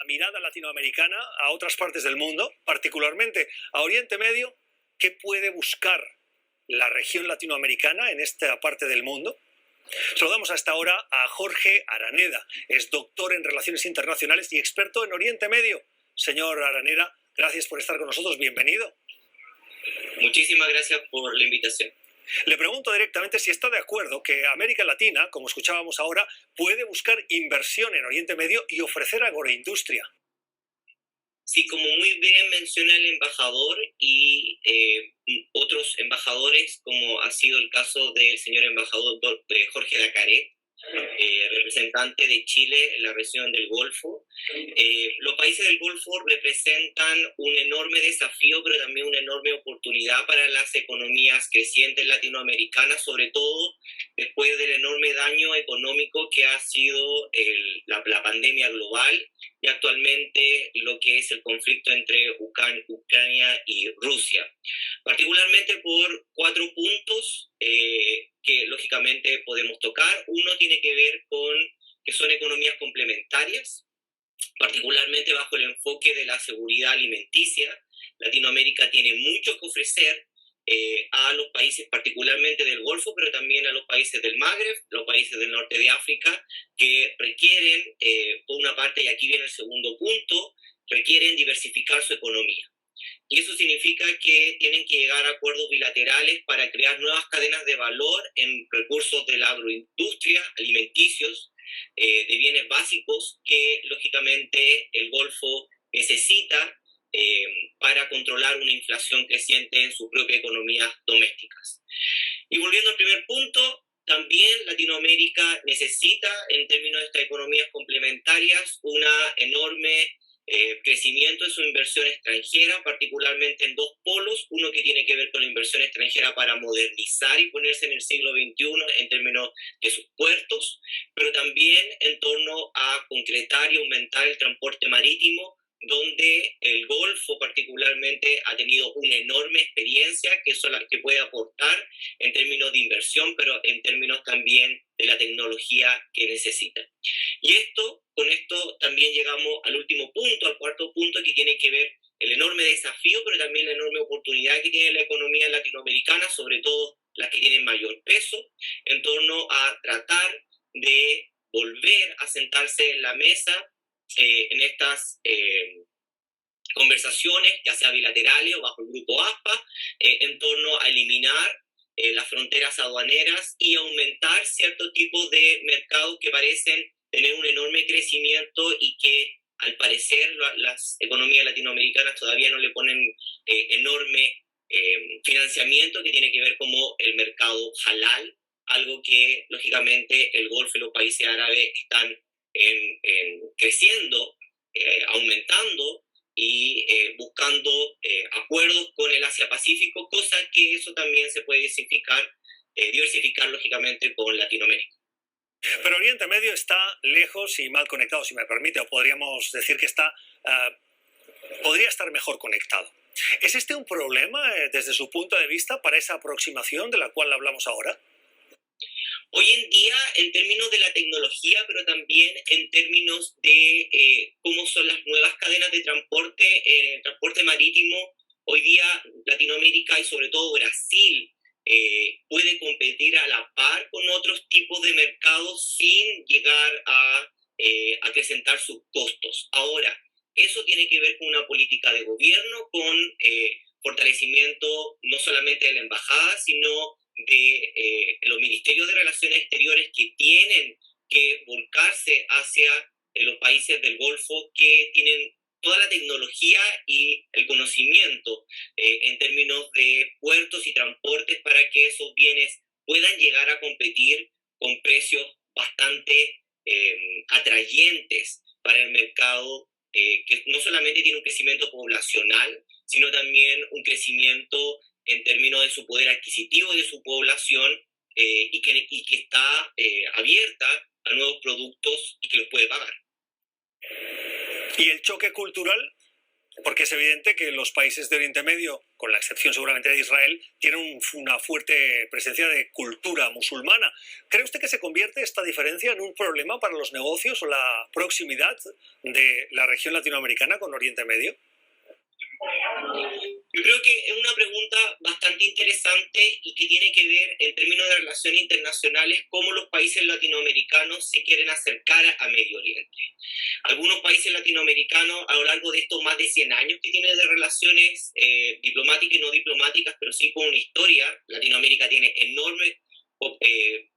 mirada latinoamericana a otras partes del mundo, particularmente a Oriente Medio, ¿qué puede buscar la región latinoamericana en esta parte del mundo? Saludamos hasta ahora a Jorge Araneda, es doctor en Relaciones Internacionales y experto en Oriente Medio. Señor Araneda, gracias por estar con nosotros, bienvenido. Muchísimas gracias por la invitación. Le pregunto directamente si está de acuerdo que América Latina, como escuchábamos ahora, puede buscar inversión en Oriente Medio y ofrecer agroindustria. Sí, como muy bien menciona el embajador y otros embajadores, como ha sido el caso del señor embajador Jorge Dacaret, representante de Chile en la región del Golfo. Los países del Golfo representan un enorme desafío, pero también una enorme oportunidad para las economías crecientes latinoamericanas, sobre todo después del enorme daño económico que ha sido la pandemia global y actualmente lo que es el conflicto entre Ucrania y Rusia. Particularmente por 4 puntos que lógicamente podemos tocar. Uno tiene que ver con que son economías complementarias, particularmente bajo el enfoque de la seguridad alimenticia. Latinoamérica tiene mucho que ofrecer a los países particularmente del Golfo, pero también a los países del Magreb, los países del norte de África, que requieren, por una parte, y aquí viene el segundo punto, requieren diversificar su economía. Y eso significa que tienen que llegar a acuerdos bilaterales para crear nuevas cadenas de valor en recursos de la agroindustria, alimenticios, de bienes básicos que lógicamente el Golfo necesita para controlar una inflación creciente en sus propias economías domésticas. Y volviendo al primer punto, también Latinoamérica necesita, en términos de estas economías complementarias, una enorme crecimiento de su inversión extranjera, particularmente en 2 polos, uno que tiene que ver con la inversión extranjera para modernizar y ponerse en el siglo XXI en términos de sus puertos, pero también en torno a concretar y aumentar el transporte marítimo, donde el Golfo particularmente ha tenido una enorme experiencia que puede aportar en términos de inversión, pero en términos también de la tecnología que necesita. Y con esto también llegamos al último punto, al cuarto punto, que tiene que ver el enorme desafío, pero también la enorme oportunidad que tiene la economía latinoamericana, sobre todo las que tienen mayor peso, en torno a tratar de volver a sentarse en la mesa en estas conversaciones, ya sea bilaterales o bajo el grupo ASPA, en torno a eliminar las fronteras aduaneras y aumentar ciertos tipos de mercados que parecen tener un enorme crecimiento y que al parecer las economías latinoamericanas todavía no le ponen enorme financiamiento, que tiene que ver como el mercado halal, algo que lógicamente el Golfo y los países árabes están creciendo, aumentando y buscando acuerdos con el Asia-Pacífico, cosa que eso también se puede diversificar lógicamente con Latinoamérica. Pero Oriente Medio está lejos y mal conectado, si me permite, o podríamos decir que podría estar mejor conectado. ¿Es este un problema desde su punto de vista para esa aproximación de la cual hablamos ahora? Hoy en día, en términos de la tecnología, pero también en términos de cómo son las nuevas cadenas de transporte marítimo, hoy día Latinoamérica y sobre todo Brasil puede competir a la par con otros tipos de mercados sin llegar a acrecentar sus costos. Ahora, eso tiene que ver con una política de gobierno, con fortalecimiento no solamente de la embajada, sino de los ministerios de Relaciones Exteriores que tienen que volcarse hacia los países del Golfo que tienen toda la tecnología y el conocimiento en términos de puertos y transportes para que esos bienes puedan llegar a competir con precios bastante atrayentes para el mercado que no solamente tiene un crecimiento poblacional, sino también un crecimiento en términos de su poder adquisitivo y de su población y que está abierta a nuevos productos y que los puede pagar. ¿Y el choque cultural? Porque es evidente que los países de Oriente Medio con la excepción seguramente de Israel, tienen una fuerte presencia de cultura musulmana. ¿Cree usted que se convierte esta diferencia en un problema para los negocios o la proximidad de la región latinoamericana con Oriente Medio? Yo creo que es una pregunta bastante interesante y que tiene que ver en términos de relaciones internacionales cómo los países latinoamericanos se quieren acercar a Medio Oriente. Algunos países latinoamericanos a lo largo de estos más de 100 años que tienen de relaciones diplomáticas y no diplomáticas, pero sí con una historia. Latinoamérica tiene enorme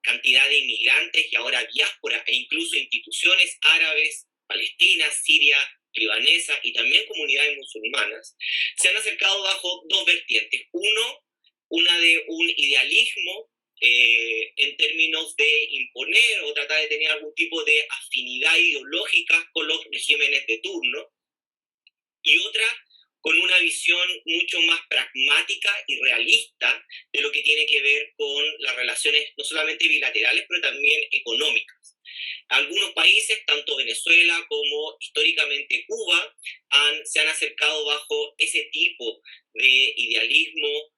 cantidad de inmigrantes y ahora diáspora e incluso instituciones árabes, palestinas, Siria, libanesa y también comunidades musulmanas, se han acercado bajo dos vertientes. Una de un idealismo en términos de imponer o tratar de tener algún tipo de afinidad ideológica con los regímenes de turno, y otra con una visión mucho más pragmática y realista de lo que tiene que ver con las relaciones no solamente bilaterales, pero también económicas. Algunos países, tanto Venezuela como históricamente Cuba, se han acercado bajo ese tipo de idealismo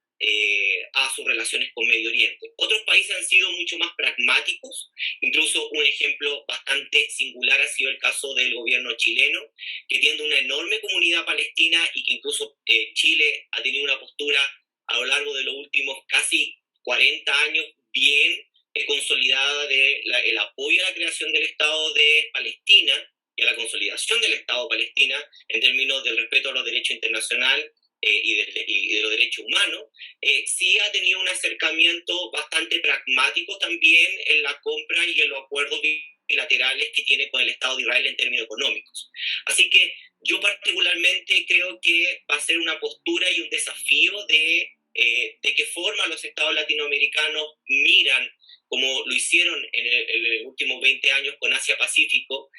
a sus relaciones con Medio Oriente. Otros países han sido mucho más pragmáticos, incluso un ejemplo bastante singular ha sido el caso del gobierno chileno, que tiene una enorme comunidad palestina y que incluso Chile ha tenido una postura a lo largo de los últimos casi 40 años bien consolidada del apoyo a la creación del Estado de Palestina y a la consolidación del Estado de Palestina en términos del respeto a los derechos internacionales y de los derechos humanos, sí ha tenido un acercamiento bastante pragmático también en la compra y en los acuerdos bilaterales que tiene con el Estado de Israel en términos económicos. Así que yo particularmente creo que va a ser una postura y un desafío de qué forma los estados latinoamericanos miran, como lo hicieron en los últimos 20 años con Asia-Pacífico,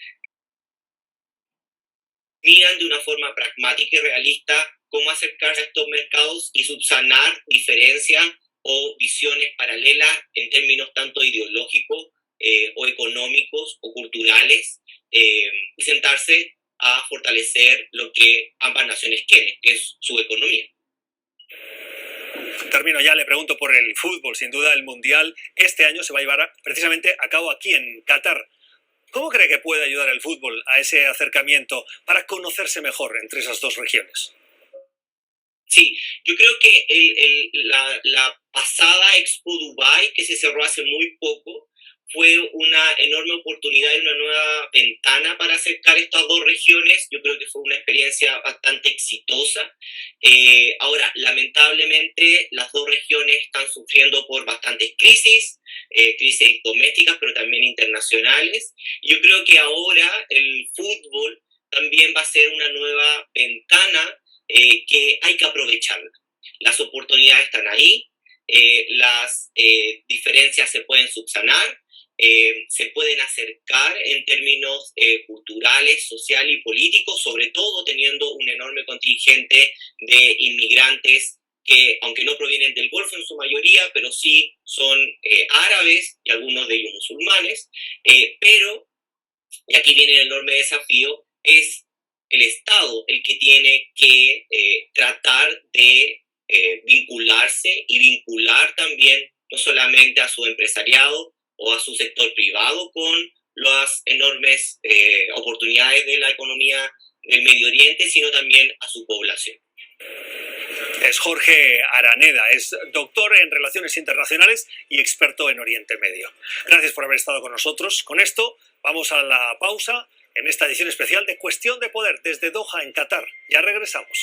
miran de una forma pragmática y realista cómo acercarse a estos mercados y subsanar diferencias o visiones paralelas en términos tanto ideológicos o económicos o culturales, y sentarse a fortalecer lo que ambas naciones quieren, que es su economía. Termino ya, le pregunto por el fútbol. Sin duda el Mundial este año se va a llevar precisamente a cabo aquí en Qatar. ¿Cómo cree que puede ayudar el fútbol a ese acercamiento para conocerse mejor entre esas dos regiones? Sí, yo creo que la pasada Expo Dubai, que se cerró hace muy poco, fue una enorme oportunidad y una nueva ventana para acercar estas dos regiones. Yo creo que fue una experiencia bastante exitosa. Ahora, lamentablemente, las dos regiones están sufriendo por bastantes crisis domésticas, pero también internacionales. Yo creo que ahora el fútbol también va a ser una nueva ventana que hay que aprovecharla. Las oportunidades están ahí, las diferencias se pueden subsanar, se pueden acercar en términos culturales, sociales y políticos, sobre todo teniendo un enorme contingente de inmigrantes que, aunque no provienen del Golfo en su mayoría, pero sí son árabes y algunos de ellos musulmanes, pero, y aquí viene el enorme desafío, es el Estado el que tiene que tratar de vincularse y vincular también no solamente a su empresariado o a su sector privado con las enormes oportunidades de la economía del Medio Oriente, sino también a su población. Es Jorge Araneda, es doctor en Relaciones Internacionales y experto en Oriente Medio. Gracias por haber estado con nosotros. Con esto vamos a la pausa en esta edición especial de Cuestión de Poder desde Doha, en Qatar. Ya regresamos.